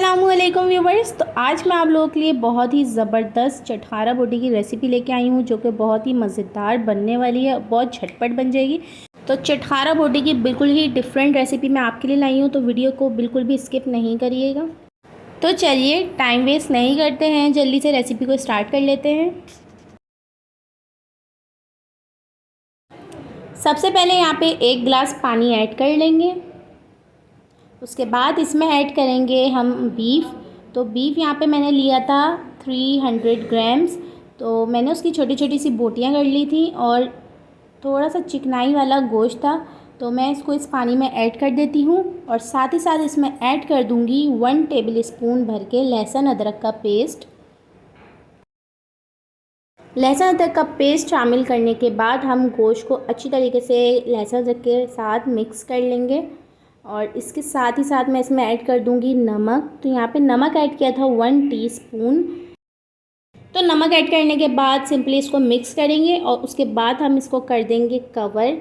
अस्सलामुअलैकुम व्यूवर्स। तो आज मैं आप लोगों के लिए बहुत ही ज़बरदस्त चटखारा बोटी की रेसिपी लेके आई हूँ, जो कि बहुत ही मज़ेदार बनने वाली है, बहुत झटपट बन जाएगी। तो चटखारा बोटी की बिल्कुल ही डिफरेंट रेसिपी मैं आपके लिए लाई हूँ, तो वीडियो को बिल्कुल भी स्किप नहीं करिएगा। तो चलिए टाइम वेस्ट नहीं करते हैं, जल्दी से रेसिपी को स्टार्ट कर लेते हैं। सबसे पहले यहाँ पे 1 गिलास पानी ऐड कर लेंगे। उसके बाद इसमें ऐड करेंगे हम बीफ। तो बीफ यहाँ पे मैंने लिया था 300 ग्राम्स। तो मैंने उसकी छोटी छोटी सी बोटियाँ कर ली थी और थोड़ा सा चिकनाई वाला गोश्त था, तो मैं इसको इस पानी में ऐड कर देती हूँ। और साथ ही साथ इसमें ऐड कर दूँगी 1 टेबल स्पून भर के लहसुन अदरक का पेस्ट। लहसुन अदरक का पेस्ट शामिल करने के बाद हम गोश्त को अच्छी तरीके से लहसुन अदरक के साथ मिक्स कर लेंगे। और इसके साथ ही साथ मैं इसमें ऐड कर दूंगी नमक। तो यहाँ पे नमक ऐड किया था 1 टीस्पून। तो नमक ऐड करने के बाद सिंपली इसको मिक्स करेंगे और उसके बाद हम इसको कर देंगे कवर।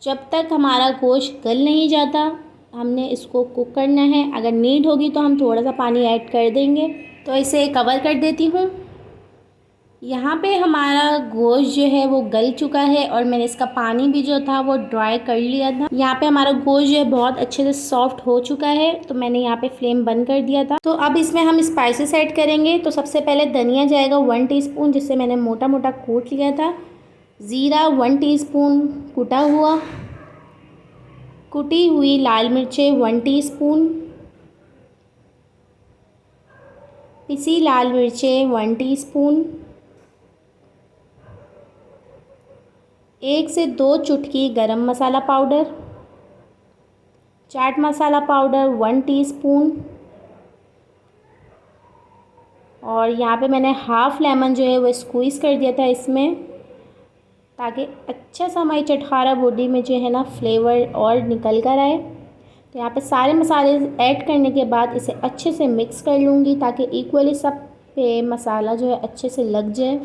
जब तक हमारा गोश्त गल नहीं जाता हमने इसको कुक करना है। अगर नीड होगी तो हम थोड़ा सा पानी ऐड कर देंगे। तो इसे कवर कर देती हूँ। यहाँ पे हमारा गोश्त जो है वो गल चुका है और मैंने इसका पानी भी जो था वो ड्राई कर लिया था। यहाँ पे हमारा गोश्त जो है बहुत अच्छे से सॉफ्ट हो चुका है, तो मैंने यहाँ पे फ्लेम बंद कर दिया था। तो अब इसमें हम स्पाइसेस ऐड करेंगे। तो सबसे पहले धनिया जाएगा 1 टीस्पून, जिससे मैंने मोटा मोटा कूट लिया था। ज़ीरा 1 टीस्पून कुटा हुआ। कुटी हुई लाल मिर्चें 1 टीस्पून। पिसी लाल मिर्चें 1 टीस्पून। 1 से 2 चुटकी गरम मसाला powder. Chaat masala powder 1 teaspoon. और यहाँ पे मैंने हाफ़ लेमन जो है वो स्क्वीज़ कर दिया था इसमें, ताकि अच्छा सा हमारी चटखारा बोटी में जो है ना फ्लेवर और निकल कर आए। तो यहाँ पे सारे मसाले ऐड करने के बाद इसे अच्छे से मिक्स कर लूँगी, ताकि इक्वली सब पे मसाला जो है अच्छे से लग जाए।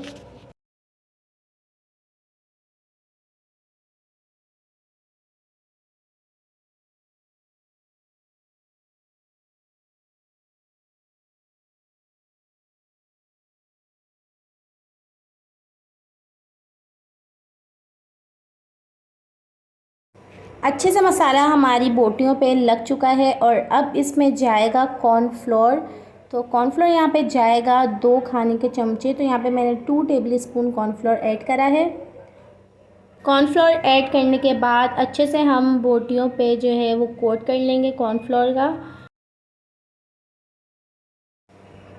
अच्छे से मसाला हमारी बोटियों पे लग चुका है और अब इसमें जाएगा कॉर्नफ्लोर। तो कॉर्नफ्लोर यहाँ पे जाएगा 2 खाने के चमचे। तो यहाँ पे मैंने 2 टेबल स्पून कॉर्नफ्लोर ऐड करा है। कॉर्नफ्लोर ऐड करने के बाद अच्छे से हम बोटियों पे जो है वो कोट कर लेंगे कॉर्नफ्लोर का।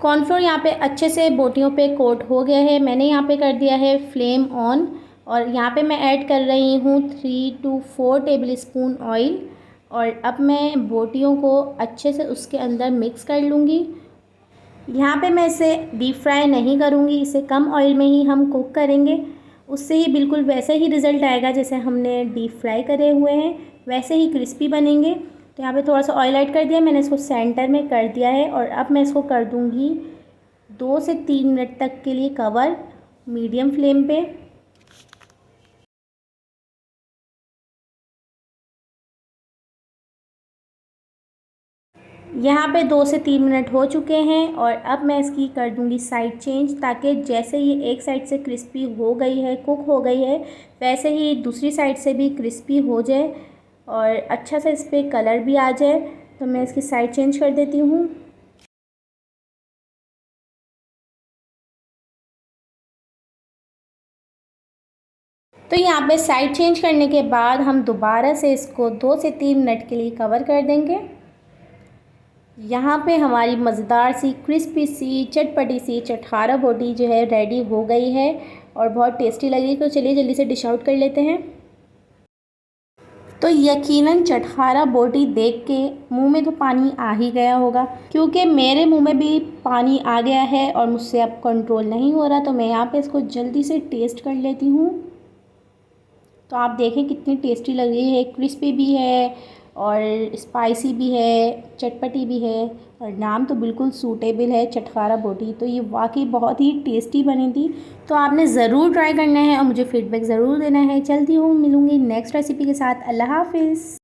कॉर्नफ्लोर यहाँ पे अच्छे से बोटियों पे कोट हो गया है। मैंने यहाँ पे कर दिया है फ्लेम ऑन और यहाँ पे मैं ऐड कर रही हूँ 3 to 4 टेबल स्पून ऑयल। और अब मैं बोटियों को अच्छे से उसके अंदर मिक्स कर लूँगी। यहाँ पे मैं इसे डीप फ्राई नहीं करूँगी, इसे कम ऑयल में ही हम कुक करेंगे। उससे ही बिल्कुल वैसे ही रिज़ल्ट आएगा जैसे हमने डीप फ्राई करे हुए हैं, वैसे ही क्रिस्पी बनेंगे। तो यहाँ पे थोड़ा सा ऑयल ऐड कर दिया, मैंने इसको सेंटर में कर दिया है। और अब मैं इसको कर दूँगी 2 से 3 मिनट तक के लिए कवर, मीडियम फ्लेम पे। यहाँ पे 2 से 3 मिनट हो चुके हैं और अब मैं इसकी कर दूँगी साइड चेंज, ताकि जैसे ये एक साइड से क्रिस्पी हो गई है, कुक हो गई है, वैसे ही दूसरी साइड से भी क्रिस्पी हो जाए और अच्छा सा इस पर कलर भी आ जाए। तो मैं इसकी साइड चेंज कर देती हूँ। तो यहाँ पे साइड चेंज करने के बाद हम दोबारा से इसको 2 से 3 मिनट के लिए कवर कर देंगे। यहाँ पे हमारी मज़ेदार सी क्रिस्पी सी चटपटी सी चटखारा बोटी जो है रेडी हो गई है और बहुत टेस्टी लगी। तो चलिए जल्दी से डिश आउट कर लेते हैं। तो यकीनन चटखारा बोटी देख के मुंह में तो पानी आ ही गया होगा, क्योंकि मेरे मुंह में भी पानी आ गया है और मुझसे अब कंट्रोल नहीं हो रहा। तो मैं यहाँ पे इसको जल्दी से टेस्ट कर लेती हूँ। तो आप देखें कितनी टेस्टी लग रही है, क्रिस्पी भी है और स्पाइसी भी है, चटपटी भी है और नाम तो बिल्कुल सूटेबल है चटखारा बोटी। तो ये वाकई बहुत ही टेस्टी बनी थी। तो आपने ज़रूर ट्राई करना है और मुझे फ़ीडबैक ज़रूर देना है। चलती हूँ, मिलूँगी नेक्स्ट रेसिपी के साथ। अल्लाह हाफ़िज़।